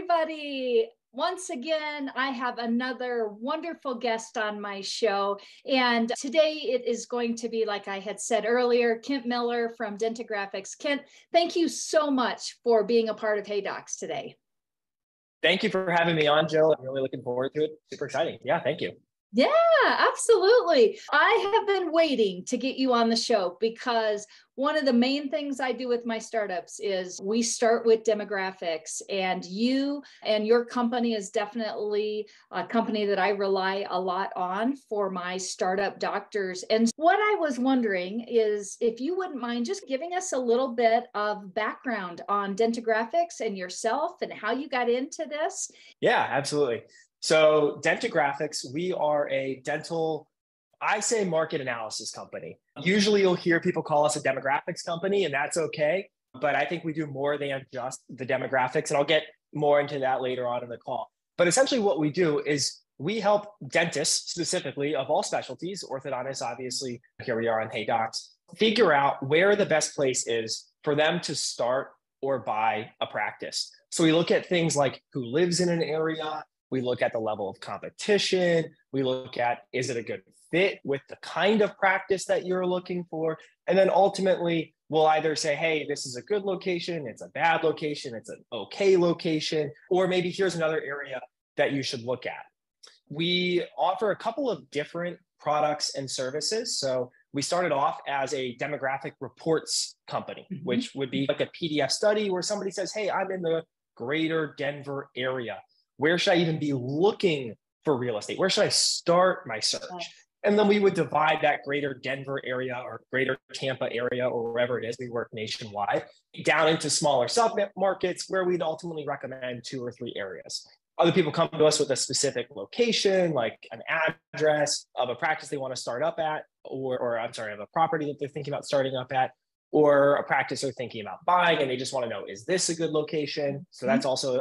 everybody. Once again, I have another wonderful guest on my show. And today it is going to be, like I had said earlier, Kent Miller from Dentagraphics. Kent, thank you so much for being a part of Hey Docs today. Thank you for having me on, Jill. I'm really looking forward to it. Super exciting. Yeah, thank you. Yeah, absolutely. I have been waiting to get you on the show because one of the main things I do with my startups is we start with demographics, and you and your company is definitely a company that I rely a lot on for my startup doctors. And what I was wondering is if you wouldn't mind just giving us a little bit of background on Dentagraphics and yourself and how you got into this. Yeah, absolutely. So Dentagraphics, we are a market analysis company. Usually you'll hear people call us a demographics company, and that's okay. But I think we do more than just the demographics, and I'll get more into that later on in the call. But essentially what we do is we help dentists, specifically of all specialties, orthodontists, obviously, here we are on Hey Docs, figure out where the best place is for them to start or buy a practice. So we look at things like who lives in an area. We look at the level of competition. We look at, is it a good fit with the kind of practice that you're looking for? And then ultimately, we'll either say, hey, this is a good location, it's a bad location, it's an okay location, or maybe here's another area that you should look at. We offer a couple of different products and services. So we started off as a demographic reports company, which would be like a PDF study where somebody says, hey, I'm in the greater Denver area. Where should I even be looking for real estate? Where should I start my search? And then we would divide that greater Denver area or greater Tampa area or wherever it is, we work nationwide, down into smaller sub-markets where we'd ultimately recommend 2 or 3 areas. Other people come to us with a specific location, like an address of a practice they want to start up at, or of a property that they're thinking about starting up at, or a practice they're thinking about buying, and they just want to know, is this a good location? So that's also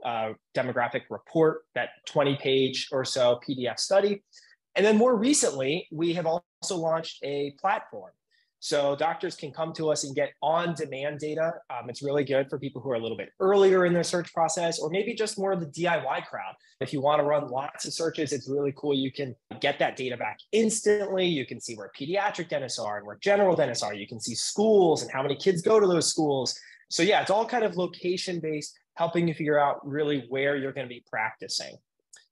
a demographic report, that 20-page or so PDF study. And then more recently, we have also launched a platform. So doctors can come to us and get on-demand data. It's really good for people who are a little bit earlier in their search process, or maybe just more of the DIY crowd. If you want to run lots of searches, it's really cool. You can get that data back instantly. You can see where pediatric dentists are and where general dentists are. You can see schools and how many kids go to those schools. So yeah, it's all kind of location-based, helping you figure out really where you're going to be practicing.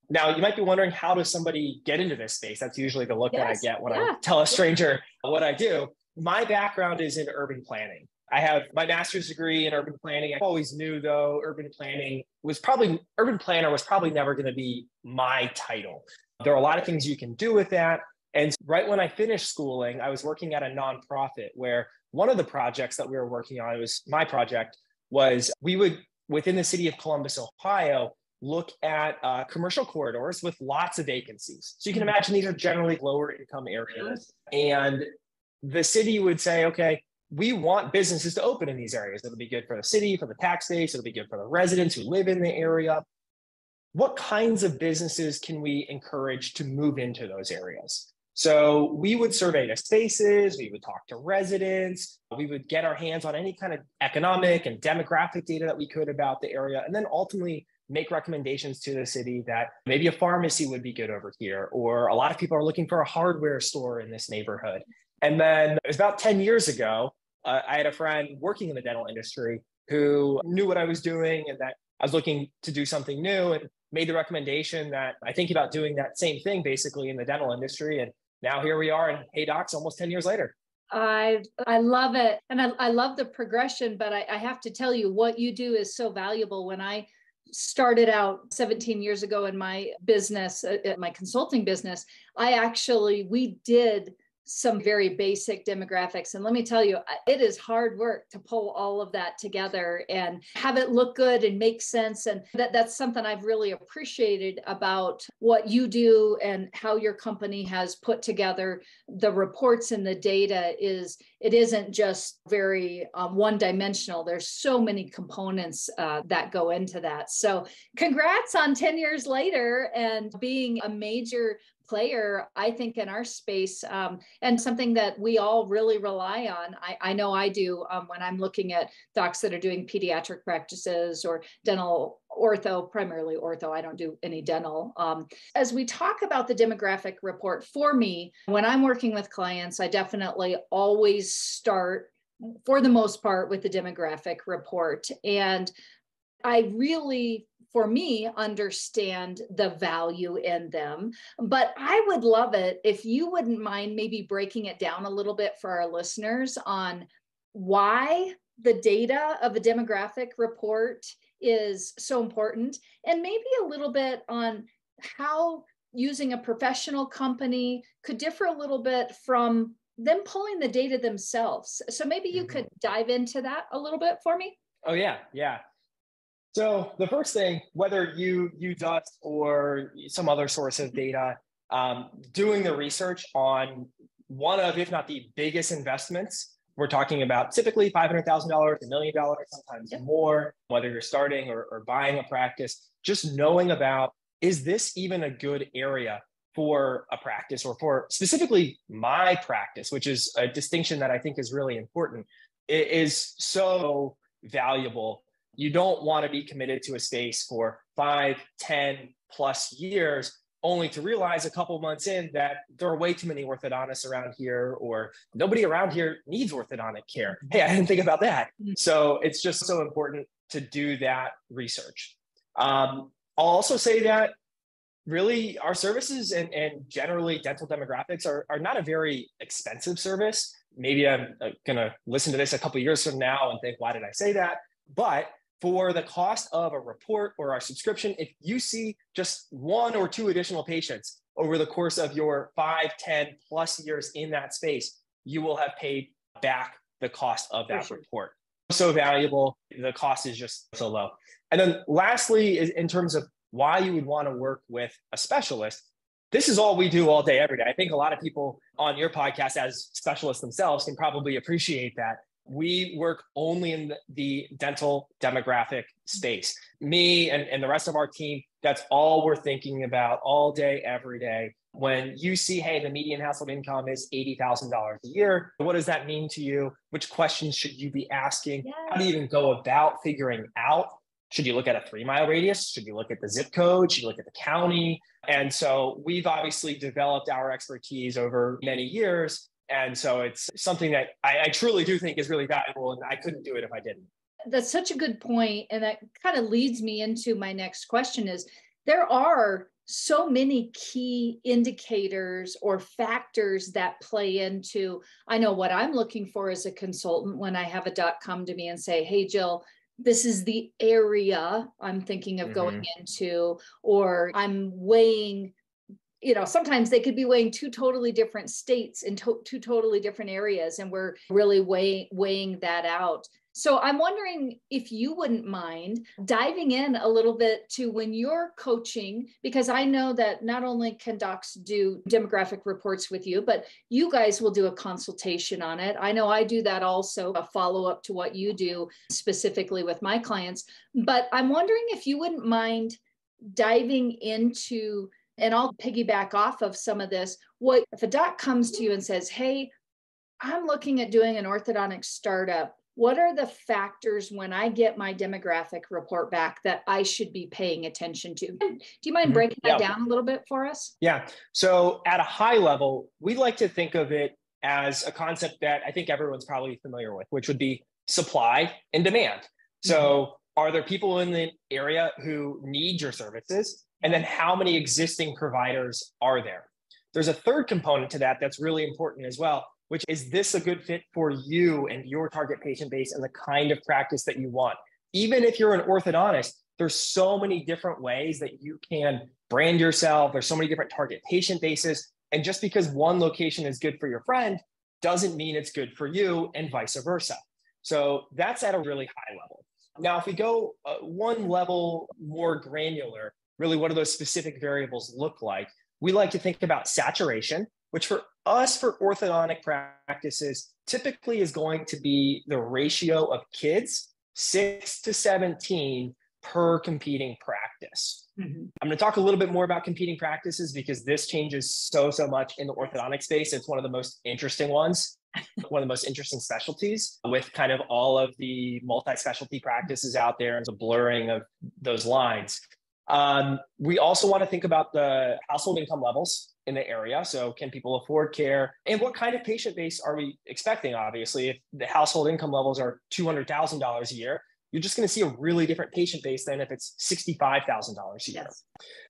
Now, you might be wondering, how does somebody get into this space? That's usually the look that I get when I tell a stranger what I do. My background is in urban planning. I have my master's degree in urban planning. I always knew, though, urban planner was probably never going to be my title. There are a lot of things you can do with that. And right when I finished schooling, I was working at a nonprofit where one of the projects that we were working on, it was my project, was we would, within the city of Columbus, Ohio, look at commercial corridors with lots of vacancies. So you can imagine these are generally lower income areas. And the city would say, okay, we want businesses to open in these areas. It'll be good for the city, for the tax base. It'll be good for the residents who live in the area. What kinds of businesses can we encourage to move into those areas? So we would survey the spaces. We would talk to residents. We would get our hands on any kind of economic and demographic data that we could about the area, and then ultimately make recommendations to the city that maybe a pharmacy would be good over here, or a lot of people are looking for a hardware store in this neighborhood. And then it was about 10 years ago, I had a friend working in the dental industry who knew what I was doing and that I was looking to do something new, and made the recommendation that I think about doing that same thing basically in the dental industry. And now here we are in Hey Docs almost 10 years later. I love it. And I love the progression, but I have to tell you, what you do is so valuable. When I started out 17 years ago in my business, my consulting business, we did some very basic demographics. And let me tell you, it is hard work to pull all of that together and have it look good and make sense. And that's something I've really appreciated about what you do and how your company has put together the reports and the data. It isn't just very one-dimensional. There's so many components that go into that. So congrats on 10 years later and being a major player, I think, in our space, and something that we all really rely on. I know I do when I'm looking at docs that are doing pediatric practices or dental ortho, primarily ortho. I don't do any dental. As we talk about the demographic report, for me, when I'm working with clients, I definitely always start, for the most part, with the demographic report. And I really, for me, understand the value in them. But I would love it if you wouldn't mind maybe breaking it down a little bit for our listeners on why the data of a demographic report is so important, and maybe a little bit on how using a professional company could differ a little bit from them pulling the data themselves. So maybe you could dive into that a little bit for me. Oh, yeah. Yeah. So the first thing, whether you use us or some other source of data, doing the research on one of, if not the biggest investments, we're talking about typically $500,000, $1 million, sometimes more, whether you're starting or buying a practice, just knowing about, is this even a good area for a practice or for specifically my practice, which is a distinction that I think is really important. It is so valuable. You don't want to be committed to a space for 5, 10 plus years, only to realize a couple months in that there are way too many orthodontists around here, or nobody around here needs orthodontic care. Hey, I didn't think about that. So it's just so important to do that research. I'll also say that really our services and generally dental demographics are not a very expensive service. Maybe I'm going to listen to this a couple of years from now and think, why did I say that? But for the cost of a report or our subscription, if you see just 1 or 2 additional patients over the course of your 5, 10 plus years in that space, you will have paid back the cost of that report. So valuable. The cost is just so low. And then lastly, is in terms of why you would want to work with a specialist. This is all we do all day, every day. I think a lot of people on your podcast as specialists themselves can probably appreciate that. We work only in the dental demographic space. Me and the rest of our team, that's all we're thinking about all day, every day. When you see, hey, the median household income is $80,000 a year, what does that mean to you? Which questions should you be asking? Yes. How do you even go about figuring out? Should you look at a 3-mile radius? Should you look at the zip code? Should you look at the county? And so we've obviously developed our expertise over many years. And so it's something that I truly do think is really valuable, and I couldn't do it if I didn't. That's such a good point. And that kind of leads me into my next question is, there are so many key indicators or factors that play into, I know what I'm looking for as a consultant when I have a doc come to me and say, hey, Jill, this is the area I'm thinking of going into, or I'm weighing, sometimes they could be weighing 2 totally different states in 2 totally different areas, and we're really weighing that out. So I'm wondering if you wouldn't mind diving in a little bit to when you're coaching, because I know that not only can docs do demographic reports with you, but you guys will do a consultation on it. I know I do that also, a follow-up to what you do specifically with my clients. But I'm wondering if you wouldn't mind diving into, and I'll piggyback off of some of this, what if a doc comes to you and says, hey, I'm looking at doing an orthodontic startup. What are the factors when I get my demographic report back that I should be paying attention to? Do you mind breaking that down a little bit for us? Yeah. So at a high level, we like to think of it as a concept that I think everyone's probably familiar with, which would be supply and demand. So are there people in the area who need your services? And then how many existing providers are there? There's a third component to that that's really important as well, which is this a good fit for you and your target patient base and the kind of practice that you want? Even if you're an orthodontist, there's so many different ways that you can brand yourself. There's so many different target patient bases. And just because one location is good for your friend doesn't mean it's good for you, and vice versa. So that's at a really high level. Now, if we go one level more granular, really what do those specific variables look like? We like to think about saturation, which for us, for orthodontic practices, typically is going to be the ratio of kids, 6 to 17 per competing practice. practice. I'm going to talk a little bit more about competing practices because this changes so much in the orthodontic space. It's one of the most interesting ones, one of the most interesting specialties with kind of all of the multi-specialty practices out there and the blurring of those lines. We also want to think about the household income levels in the area. So can people afford care? And what kind of patient base are we expecting? Obviously, if the household income levels are $200,000 a year, you're just going to see a really different patient base than if it's $65,000 a year. Yes.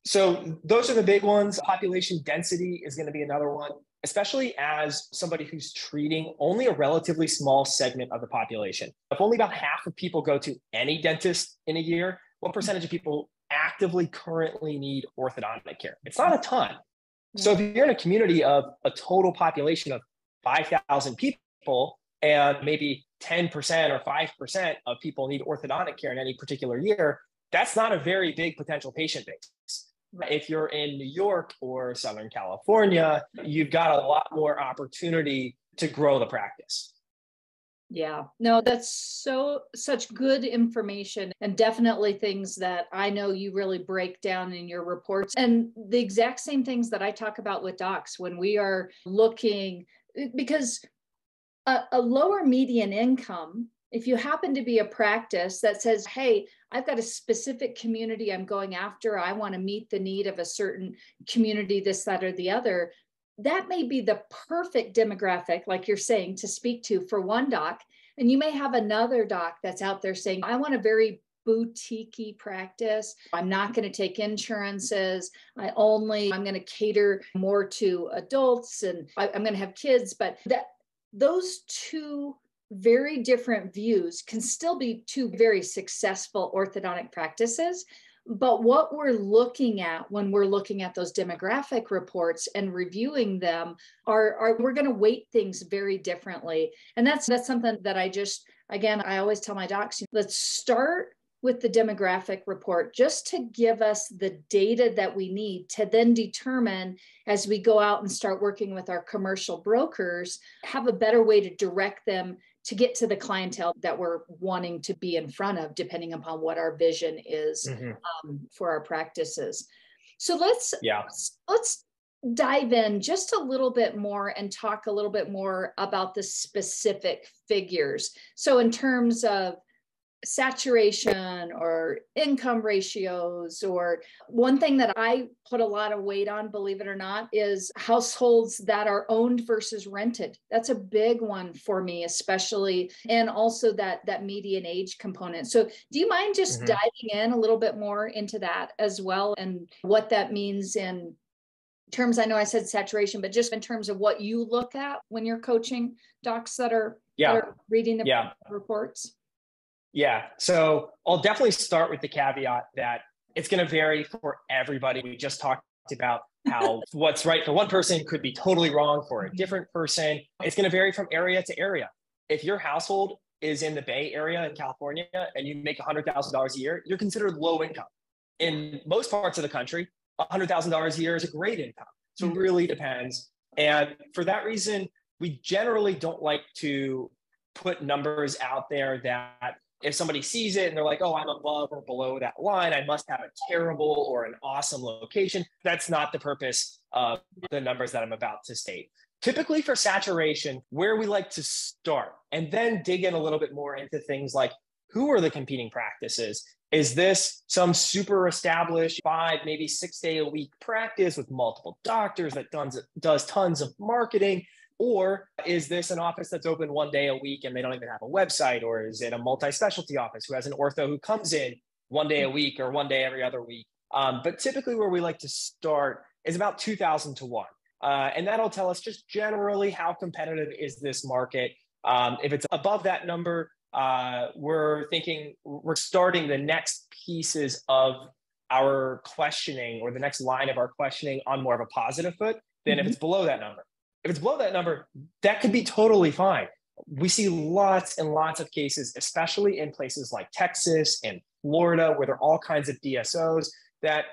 So those are the big ones. Population density is going to be another one, especially as somebody who's treating only a relatively small segment of the population. If only about half of people go to any dentist in a year, what percentage of people actively currently need orthodontic care? It's not a ton. So if you're in a community of a total population of 5,000 people and maybe 10% or 5% of people need orthodontic care in any particular year, that's not a very big potential patient base. Right. If you're in New York or Southern California, you've got a lot more opportunity to grow the practice. Yeah, no, that's such good information and definitely things that I know you really break down in your reports and the exact same things that I talk about with docs when we are looking, because a lower median income, if you happen to be a practice that says, hey, I've got a specific community I'm going after, I want to meet the need of a certain community, this, that, or the other, that may be the perfect demographic, like you're saying, to speak to for one doc. And you may have another doc that's out there saying, I want a very boutique-y practice. I'm not going to take insurances. I'm going to cater more to adults and I'm going to have kids. But those two very different views can still be two very successful orthodontic practices. But what we're looking at when we're looking at those demographic reports and reviewing them are we're going to weight things very differently. And that's something that I always tell my docs, let's start with the demographic report just to give us the data that we need to then determine as we go out and start working with our commercial brokers, have a better way to direct them to get to the clientele that we're wanting to be in front of, depending upon what our vision is for our practices. So let's dive in just a little bit more and talk a little bit more about the specific figures. So in terms of saturation or income ratios, or one thing that I put a lot of weight on, believe it or not, is households that are owned versus rented. That's a big one for me, especially, and also that median age component. So do you mind just diving in a little bit more into that as well, and what that means in terms, I know I said saturation, but just in terms of what you look at when you're coaching docs that are reading the reports? Yeah. So I'll definitely start with the caveat that it's going to vary for everybody. We just talked about how what's right for one person could be totally wrong for a different person. It's going to vary from area to area. If your household is in the Bay Area in California and you make $100,000 a year, you're considered low income. In most parts of the country, $100,000 a year is a great income. So it really depends. And for that reason, we generally don't like to put numbers out there that if somebody sees it and they're like, oh, I'm above or below that line, I must have a terrible or an awesome location. That's not the purpose of the numbers that I'm about to state. Typically for saturation, where we like to start and then dig in a little bit more into things like, who are the competing practices? Is this some super established 5, maybe 6 day a week practice with multiple doctors that does tons of marketing? Or is this an office that's open 1 day a week and they don't even have a website? Or is it a multi-specialty office who has an ortho who comes in 1 day a week or 1 day every other week? But typically where we like to start is about 2,000 to 1. And that'll tell us just generally how competitive is this market. If it's above that number, we're starting the next pieces of our questioning or the next line of our questioning on more of a positive foot than if it's below that number. If it's below that number, that could be totally fine. We see lots and lots of cases, especially in places like Texas and Florida, where there are all kinds of DSOs that,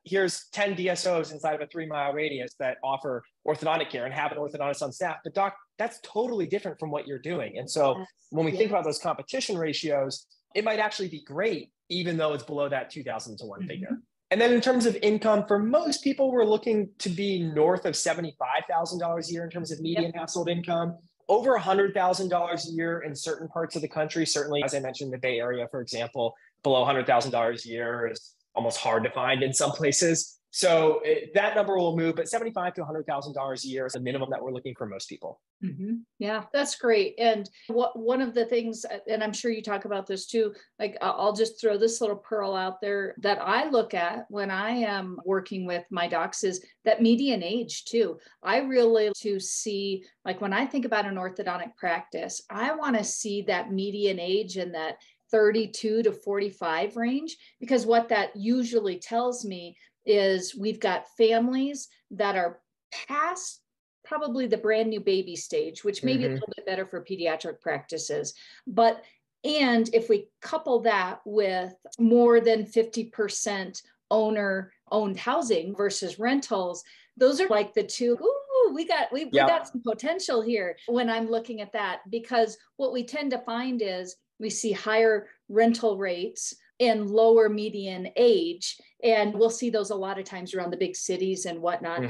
here's 10 DSOs inside of a 3-mile radius that offer orthodontic care and have an orthodontist on staff. But doc, that's totally different from what you're doing. And so when we think about those competition ratios, it might actually be great even though it's below that 2,000 to one figure. And then in terms of income, for most people, we're looking to be north of $75,000 a year in terms of median household income, over $100,000 a year in certain parts of the country. Certainly, as I mentioned, the Bay Area, for example, below $100,000 a year is almost hard to find in some places. So that number will move, but $75,000 to $100,000 a year is the minimum that we're looking for most people. Yeah, that's great. And one of the things, and I'm sure you talk about this too, like I'll just throw this little pearl out there that I look at when I am working with my docs is that median age too. I really to see, like when I think about an orthodontic practice, I want to see that median age in that 32 to 45 range, because what that usually tells me is we've got families that are past probably the brand new baby stage, which may be a little bit better for pediatric practices. And if we couple that with more than 50% owner-owned housing versus rentals, those are like the two, we got some potential here when I'm looking at that, because what we tend to find is we see higher rental rates and lower median age. And we'll see those a lot of times around the big cities and whatnot.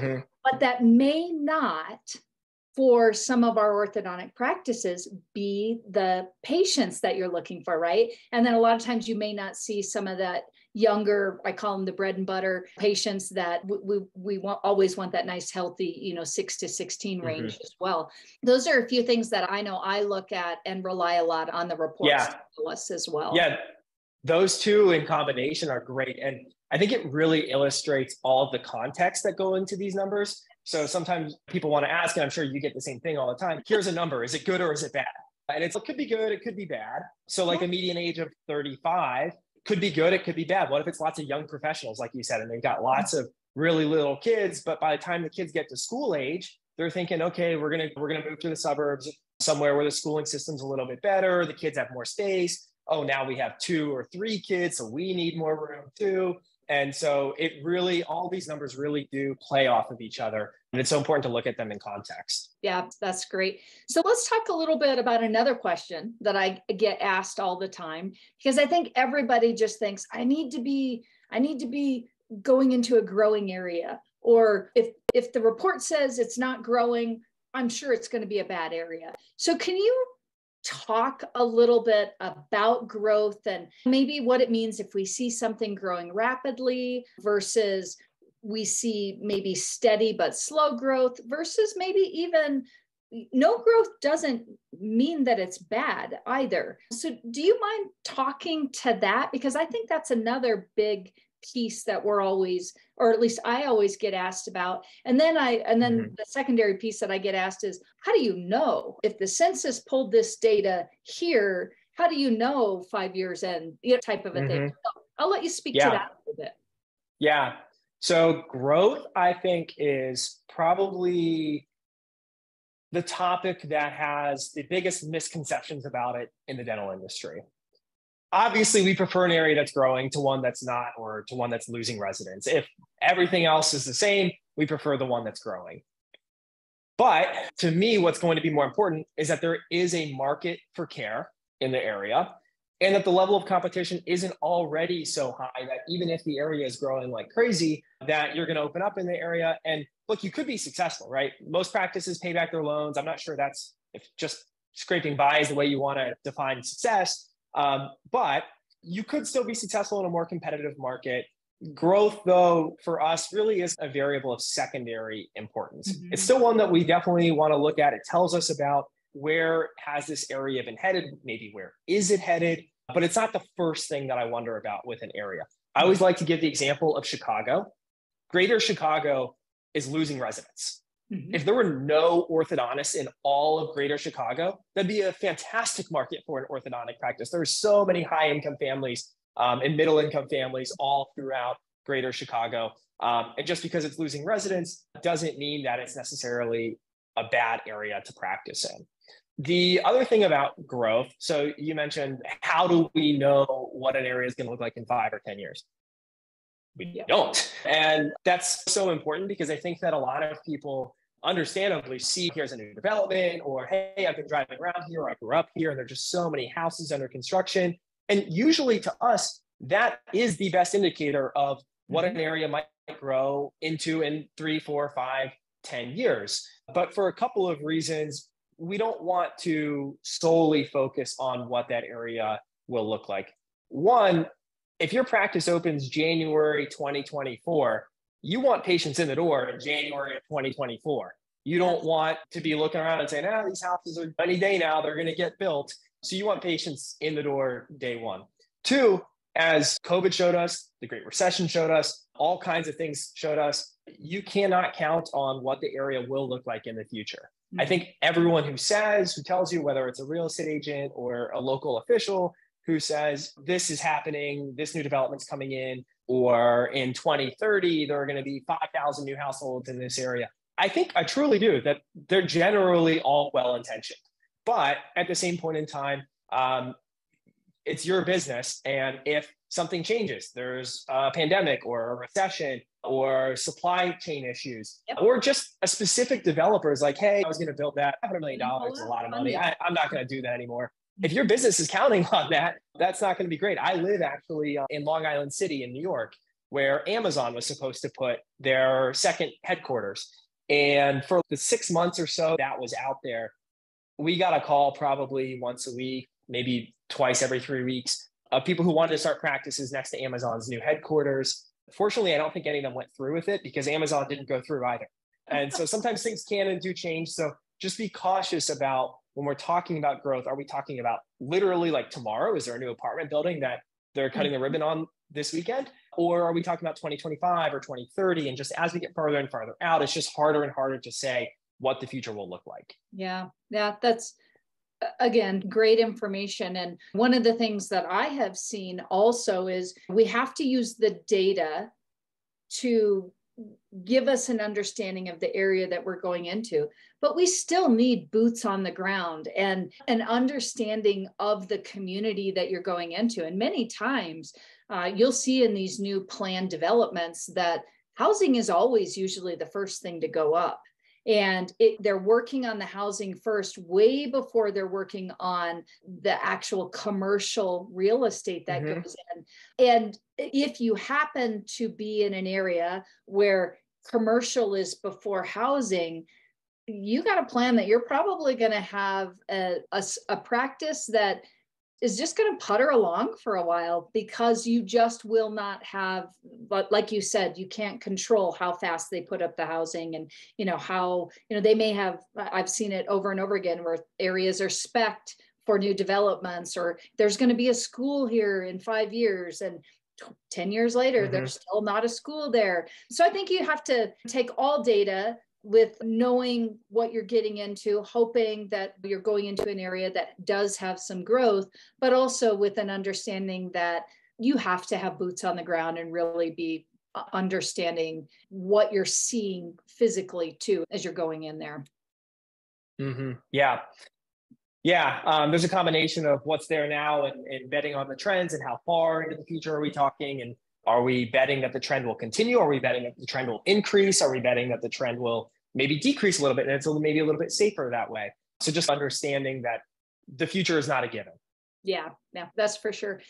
But that may not, for some of our orthodontic practices, be the patients that you're looking for, right? And then a lot of times you may not see some of that younger, I call them the bread and butter patients that we always want that nice, healthy, 6 to 16 range as well. Those are a few things that I know I look at and rely a lot on the reports to tell us as well. Yeah, those two in combination are great. And I think it really illustrates all of the context that go into these numbers. So sometimes people want to ask, and I'm sure you get the same thing all the time, here's a number, is it good or is it bad? And it could be good, it could be bad. So like a median age of 35 could be good, it could be bad. What if it's lots of young professionals, like you said, and they've got lots of really little kids, but by the time the kids get to school age, they're thinking, okay, we're gonna move to the suburbs, somewhere where the schooling system's a little bit better, the kids have more space. Oh, now we have 2 or 3 kids, so we need more room too. And so it really, all these numbers really do play off of each other. And it's so important to look at them in context. Yeah, that's great. So let's talk a little bit about another question that I get asked all the time, because I think everybody just thinks I need to be going into a growing area, or if the report says it's not growing, I'm sure it's going to be a bad area. So can you talk a little bit about growth and maybe what it means if we see something growing rapidly versus we see maybe steady but slow growth versus maybe even no growth doesn't mean that it's bad either. So do you mind talking to that? Because I think that's another big piece that we're always, or at least I always get asked about. And then the secondary piece that I get asked is, how do you know if the census pulled this data here? How do you know 5 years in, type of a thing? So I'll let you speak to that a little bit. Yeah. So growth, I think, is probably the topic that has the biggest misconceptions about it in the dental industry. Obviously, we prefer an area that's growing to one that's not, or to one that's losing residents. If everything else is the same, we prefer the one that's growing. But to me, what's going to be more important is that there is a market for care in the area, and that the level of competition isn't already so high that even if the area is growing like crazy, that you're going to open up in the area. And look, you could be successful, right? Most practices pay back their loans. I'm not sure that's, if just scraping by is the way you want to define success. But you could still be successful in a more competitive market. Growth, though, for us really is a variable of secondary importance. It's still one that we definitely want to look at. It tells us about where has this area been headed, maybe where is it headed, but it's not the first thing that I wonder about with an area. I always like to give the example of Chicago. Greater Chicago is losing residents. If there were no orthodontists in all of Greater Chicago, that'd be a fantastic market for an orthodontic practice. There's so many high-income families and middle-income families all throughout Greater Chicago. And just because it's losing residents doesn't mean that it's necessarily a bad area to practice in. The other thing about growth, so you mentioned, how do we know what an area is going to look like in 5 or 10 years? We don't. And that's so important because I think that a lot of people understandably see here's a new development, or hey, I've been driving around here, or I grew up here, and there's just so many houses under construction. And usually to us, that is the best indicator of what an area might grow into in 3, 4, 5, 10 years. But for a couple of reasons, we don't want to solely focus on what that area will look like. One, if your practice opens January 2024, you want patients in the door in January of 2024. You don't want to be looking around and saying, these houses are any day now, they're going to get built. So you want patients in the door day one. Two, as COVID showed us, the Great Recession showed us, all kinds of things showed us, you cannot count on what the area will look like in the future. I think everyone who tells you, whether it's a real estate agent or a local official who says, this is happening, this new development's coming in, or in 2030, there are going to be 5,000 new households in this area. I truly do, that they're generally all well-intentioned. But at the same point in time, it's your business. And if something changes, there's a pandemic or a recession or supply chain issues, or just a specific developer is like, hey, I was going to build that $500 million. It's a lot of money. I'm not going to do that anymore. If your business is counting on that, that's not going to be great. I live actually in Long Island City in New York, where Amazon was supposed to put their second headquarters. And for the 6 months or so that was out there, we got a call probably once a week, maybe twice every 3 weeks, of people who wanted to start practices next to Amazon's new headquarters. Fortunately, I don't think any of them went through with it because Amazon didn't go through either. And so sometimes things can and do change. So just be cautious about when we're talking about growth. Are we talking about literally like tomorrow? Is there a new apartment building that they're cutting the ribbon on this weekend? Or are we talking about 2025 or 2030? And just as we get further and farther out, it's just harder and harder to say what the future will look like. Yeah, that's, again, great information. And one of the things that I have seen also is we have to use the data to give us an understanding of the area that we're going into, but we still need boots on the ground and an understanding of the community that you're going into. And many times you'll see in these new planned developments that housing is always usually the first thing to go up. And they're working on the housing first, way before they're working on the actual commercial real estate that goes in. And if you happen to be in an area where commercial is before housing, you got a plan that you're probably going to have a practice that is just going to putter along for a while, because you just will not have, but like you said, you can't control how fast they put up the housing, and how they may have, I've seen it over and over again where areas are spec'd for new developments, or there's going to be a school here in 5 years, and 10 years later there's still not a school there. So I think you have to take all data with knowing what you're getting into, hoping that you're going into an area that does have some growth, but also with an understanding that you have to have boots on the ground and really be understanding what you're seeing physically too as you're going in there. Yeah. There's a combination of what's there now and betting on the trends, and how far into the future are we talking, and are we betting that the trend will continue? Are we betting that the trend will increase? Are we betting that the trend will maybe decrease a little bit and it's maybe a little bit safer that way? So just understanding that the future is not a given. Yeah, that's for sure.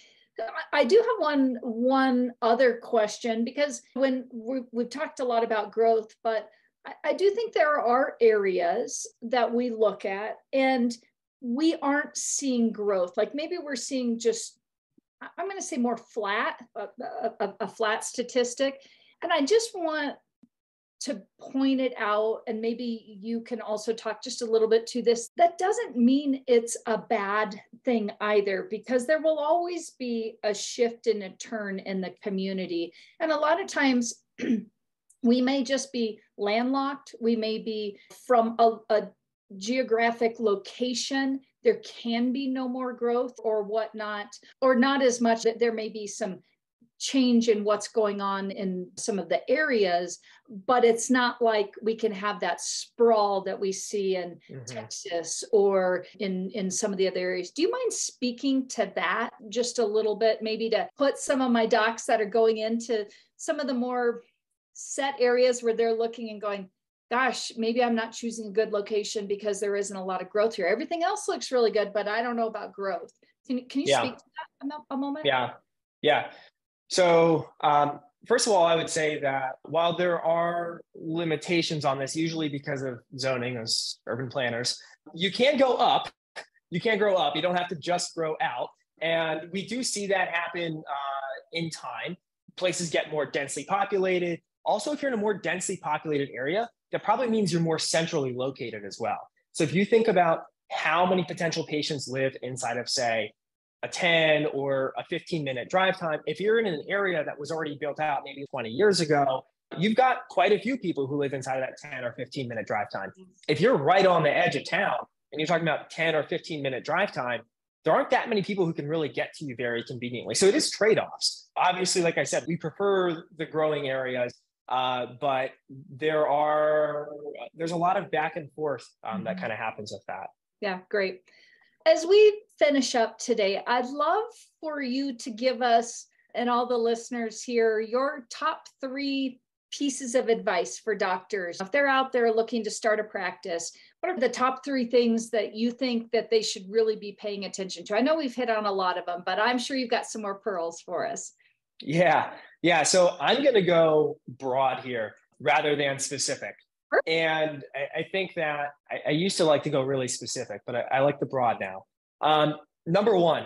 I do have one other question, because when we've talked a lot about growth, but I do think there are areas that we look at and we aren't seeing growth. Like maybe we're seeing just, I'm going to say more flat, a flat statistic. And I just want to point it out, and maybe you can also talk just a little bit to this. That doesn't mean it's a bad thing either, because there will always be a shift and a turn in the community. And a lot of times we may just be landlocked. We may be from a geographic location, there can be no more growth or whatnot, or not as much. That there may be some change in what's going on in some of the areas, but it's not like we can have that sprawl that we see in Texas or in some of the other areas. Do you mind speaking to that just a little bit, maybe to put some of my docs that are going into some of the more set areas where they're looking and going, gosh, maybe I'm not choosing a good location because there isn't a lot of growth here. Everything else looks really good, but I don't know about growth. Can you speak to that a moment? Yeah. So, first of all, I would say that while there are limitations on this, usually because of zoning as urban planners, you can go up, you can grow up. You don't have to just grow out. And we do see that happen in time. Places get more densely populated. Also, if you're in a more densely populated area, that probably means you're more centrally located as well. So if you think about how many potential patients live inside of, say, a 10 or a 15-minute drive time, if you're in an area that was already built out maybe 20 years ago, you've got quite a few people who live inside of that 10 or 15-minute drive time. If you're right on the edge of town and you're talking about 10 or 15-minute drive time, there aren't that many people who can really get to you very conveniently. So it is trade-offs. Obviously, like I said, we prefer the growing areas, but there's a lot of back and forth that kind of happens with that. Yeah, great. As we finish up today, I'd love for you to give us and all the listeners here your top 3 pieces of advice for doctors. If they're out there looking to start a practice, what are the top 3 things that you think that they should really be paying attention to? I know we've hit on a lot of them, but I'm sure you've got some more pearls for us. Yeah. So I'm going to go broad here rather than specific. And I think that I used to like to go really specific, but I like the broad now. Number 1,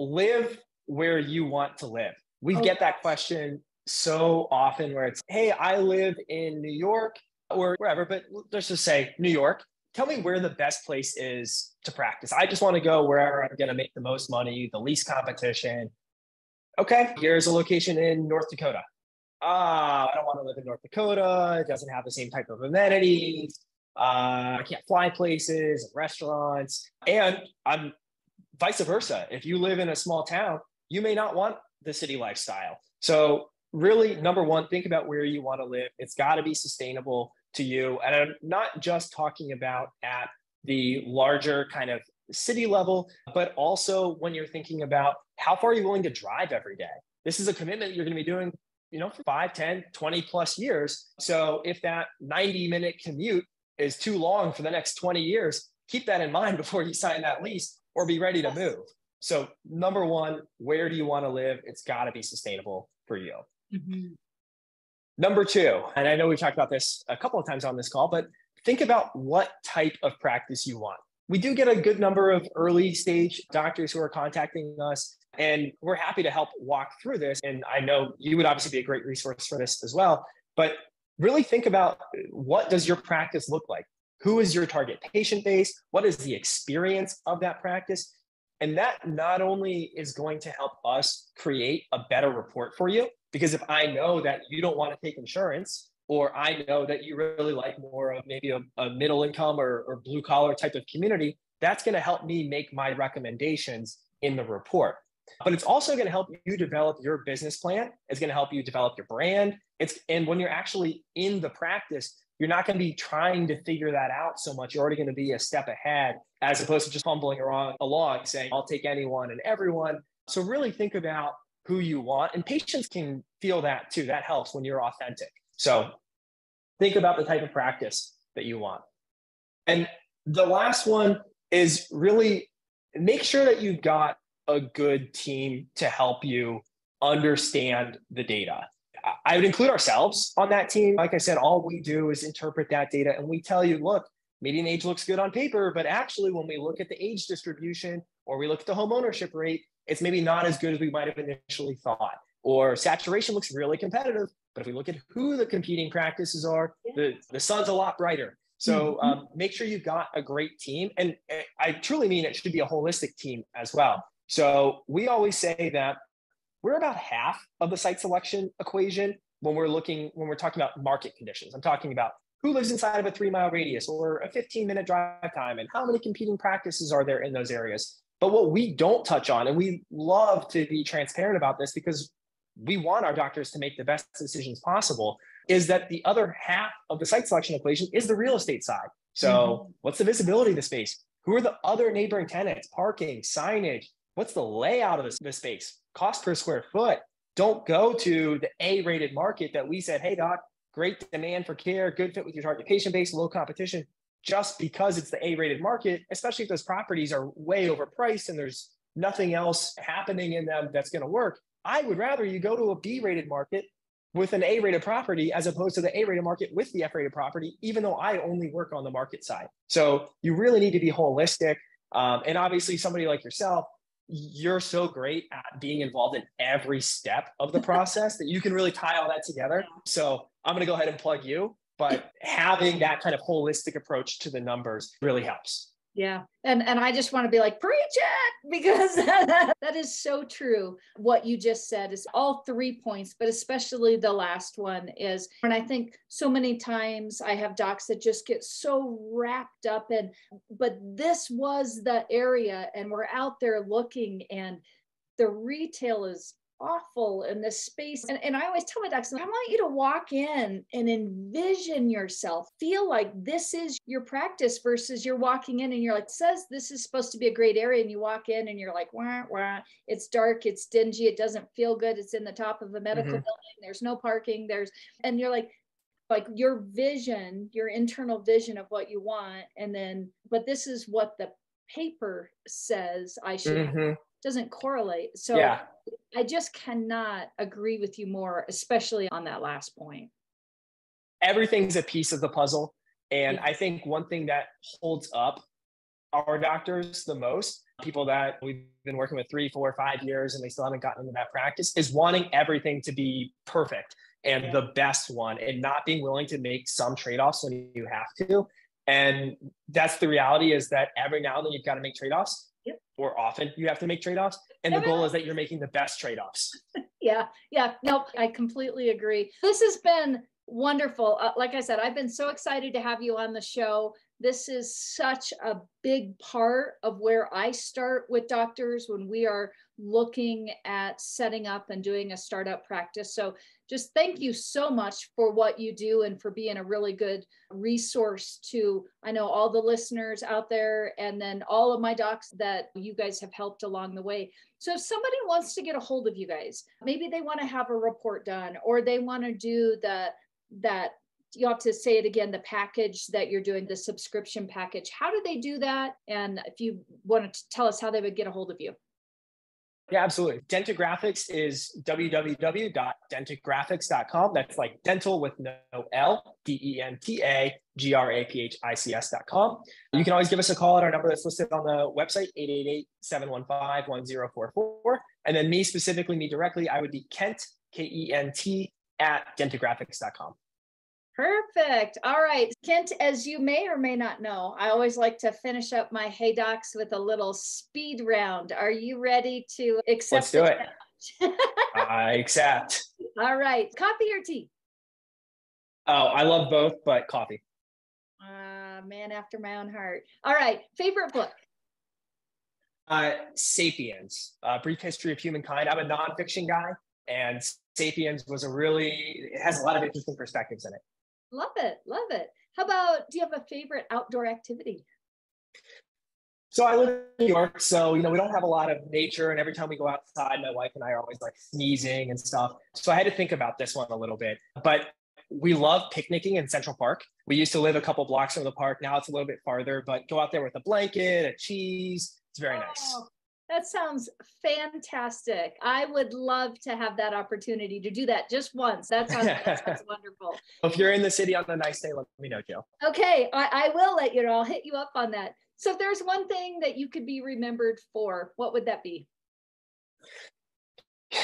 live where you want to live. We get that question so often where it's, hey, I live in New York or wherever, but let's just say New York. Tell me where the best place is to practice. I just want to go wherever I'm going to make the most money, the least competition. Okay, here's a location in North Dakota. I don't want to live in North Dakota. It doesn't have the same type of amenities. I can't fly places and restaurants. And I'm vice versa. If you live in a small town, you may not want the city lifestyle. So really, number 1, think about where you want to live. It's got to be sustainable to you. And I'm not just talking about at the larger kind of city level, but also when you're thinking about how far are you willing to drive every day. This is a commitment you're going to be doing for 5, 10, 20 plus years. So if that 90-minute commute is too long for the next 20 years, keep that in mind before you sign that lease or be ready to move. So number 1, where do you want to live? It's got to be sustainable for you. Mm-hmm. Number 2, and I know we've talked about this a couple of times on this call, but think about what type of practice you want. We do get a good number of early stage doctors who are contacting us, and we're happy to help walk through this. And I know you would obviously be a great resource for this as well, but really think about, what does your practice look like? Who is your target patient base? What is the experience of that practice? And that not only is going to help us create a better report for you, because if I know that you don't want to take insurance, or I know that you really like more of maybe a middle income or blue collar type of community, that's going to help me make my recommendations in the report. But it's also going to help you develop your business plan. It's going to help you develop your brand. And when you're actually in the practice, you're not going to be trying to figure that out so much. You're already going to be a step ahead, as opposed to just fumbling along saying, I'll take anyone and everyone. So really think about who you want. And patients can feel that too. That helps when you're authentic. So think about the type of practice that you want. And the last one is really make sure that you've got a good team to help you understand the data. I would include ourselves on that team. Like I said, all we do is interpret that data and we tell you, look, median age looks good on paper, but actually when we look at the age distribution or we look at the home ownership rate, it's maybe not as good as we might have initially thought. Or saturation looks really competitive, but if we look at who the competing practices are, the sun's a lot brighter. So make sure you've got a great team. And I truly mean it should be a holistic team as well. So we always say that we're about half of the site selection equation when we're talking about market conditions. I'm talking about who lives inside of a 3-mile radius or a 15-minute drive time and how many competing practices are there in those areas. But what we don't touch on, and we love to be transparent about this because we want our doctors to make the best decisions possible, is that the other half of the site selection equation is the real estate side. So what's the visibility of the space? Who are the other neighboring tenants? Parking, signage, what's the layout of the space? Cost per square foot. Don't go to the A-rated market that we said, hey doc, great demand for care, good fit with your target patient base, low competition, just because it's the A-rated market, especially if those properties are way overpriced and there's nothing else happening in them that's going to work. I would rather you go to a B-rated market with an A-rated property as opposed to the A-rated market with the F-rated property, even though I only work on the market side. So you really need to be holistic. And obviously somebody like yourself, you're so great at being involved in every step of the process that you can really tie all that together. So I'm going to go ahead and plug you, but having that kind of holistic approach to the numbers really helps. Yeah. And I just want to be like, preach it, because that is so true. What you just said is all 3 points, but especially the last one is, and I think so many times I have docs that just get so wrapped up in, but this was the area and we're out there looking and the retail is awful in this space. And I always tell my docs, I want you to walk in and envision yourself, feel like this is your practice versus you're walking in and you're like, it says this is supposed to be a great area. And you walk in and you're like, wah, wah. It's dark, it's dingy, it doesn't feel good. It's in the top of a medical building. There's no parking. And you're like your vision, your internal vision of what you want. And then, but this is what the paper says I should have. Doesn't correlate. So yeah. I just cannot agree with you more, especially on that last point. Everything's a piece of the puzzle. And I think one thing that holds up our doctors the most, people that we've been working with 3, 4, 5 years, and they still haven't gotten into that practice, is wanting everything to be perfect and the best one, and not being willing to make some trade-offs when you have to. And that's the reality, is that every now and then you've got to make trade-offs. Or often you have to make trade-offs. And the goal is that you're making the best trade-offs. Yeah. Nope. I completely agree. This has been wonderful. Like I said, I've been so excited to have you on the show. This is such a big part of where I start with doctors when we are looking at setting up and doing a startup practice. So just thank you so much for what you do and for being a really good resource to, I know, all the listeners out there, and then all of my docs that you guys have helped along the way. So if somebody wants to get a hold of you guys, maybe they want to have a report done, or they want to do that, you have to say it again, the package that you're doing, the subscription package. How do they do that? And if you want to tell us how they would get a hold of you. Yeah, absolutely. Dentagraphics is www.dentagraphics.com. That's like dental with no L, DENTAGRAPHICS.com. You can always give us a call at our number that's listed on the website, 888-715-1044. And then me specifically, me directly, I would be Kent, KENT, @dentagraphics.com. Perfect. All right. Kent, as you may or may not know, I always like to finish up my Hey Docs with a little speed round. Are you ready to accept? Let's do it. I accept. All right. Coffee or tea? Oh, I love both, but coffee. Man after my own heart. All right. Favorite book? Sapiens, Brief History of Humankind. I'm a nonfiction guy, and Sapiens it has a lot of interesting perspectives in it. Love it. Love it. How about, do you have a favorite outdoor activity? So I live in New York, so, we don't have a lot of nature, and every time we go outside, my wife and I are always like sneezing and stuff. So I had to think about this one a little bit, but we love picnicking in Central Park. We used to live a couple blocks from the park. Now it's a little bit farther, but go out there with a blanket, a cheese. It's very nice. That sounds fantastic. I would love to have that opportunity to do that just once. That sounds wonderful. If you're in the city on a nice day, let me know, Joe. Okay, I will let you know. I'll hit you up on that. So if there's one thing that you could be remembered for, what would that be?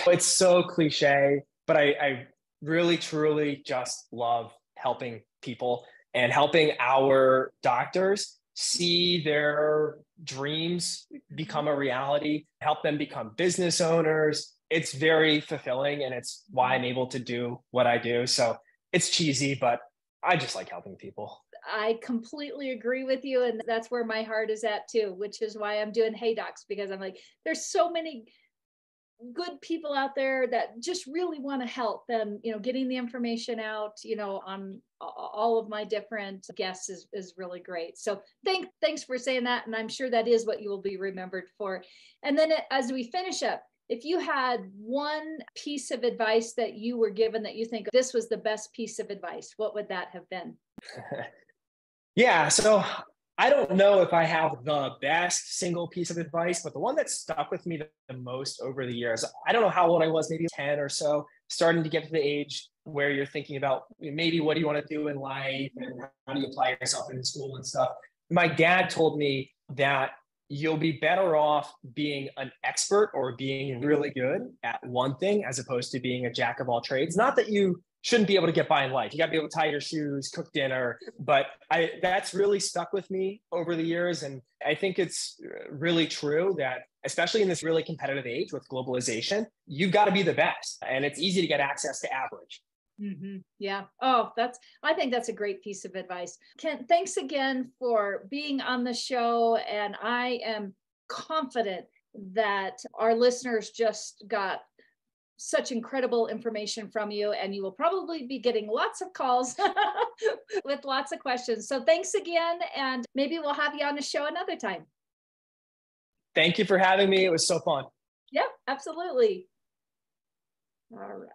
It's so cliche, but I really, truly just love helping people and helping our doctors see their dreams become a reality, help them become business owners. It's very fulfilling, and it's why I'm able to do what I do. So it's cheesy, but I just like helping people. I completely agree with you. And that's where my heart is at too, which is why I'm doing Hey Docs, because I'm like, there's so many good people out there that just really want to help, and getting the information out on all of my different guests is really great. So thanks for saying that, and I'm sure that is what you will be remembered for. And then as we finish up, if you had one piece of advice that you were given that you think this was the best piece of advice, what would that have been? Yeah, so I don't know if I have the best single piece of advice, but the one that stuck with me the most over the years, I don't know how old I was, maybe 10 or so, starting to get to the age where you're thinking about maybe what do you want to do in life and how do you apply yourself in school and stuff. My dad told me that you'll be better off being an expert or being really good at one thing as opposed to being a jack of all trades. Not that you shouldn't be able to get by in life. You got to be able to tie your shoes, cook dinner. But that's really stuck with me over the years. And I think it's really true that, especially in this really competitive age with globalization, you've got to be the best. And it's easy to get access to average. Mm-hmm. Yeah. Oh, I think that's a great piece of advice. Kent, thanks again for being on the show. And I am confident that our listeners just got such incredible information from you, and you will probably be getting lots of calls with lots of questions. So thanks again. And maybe we'll have you on the show another time. Thank you for having me. It was so fun. Yeah, absolutely. All right.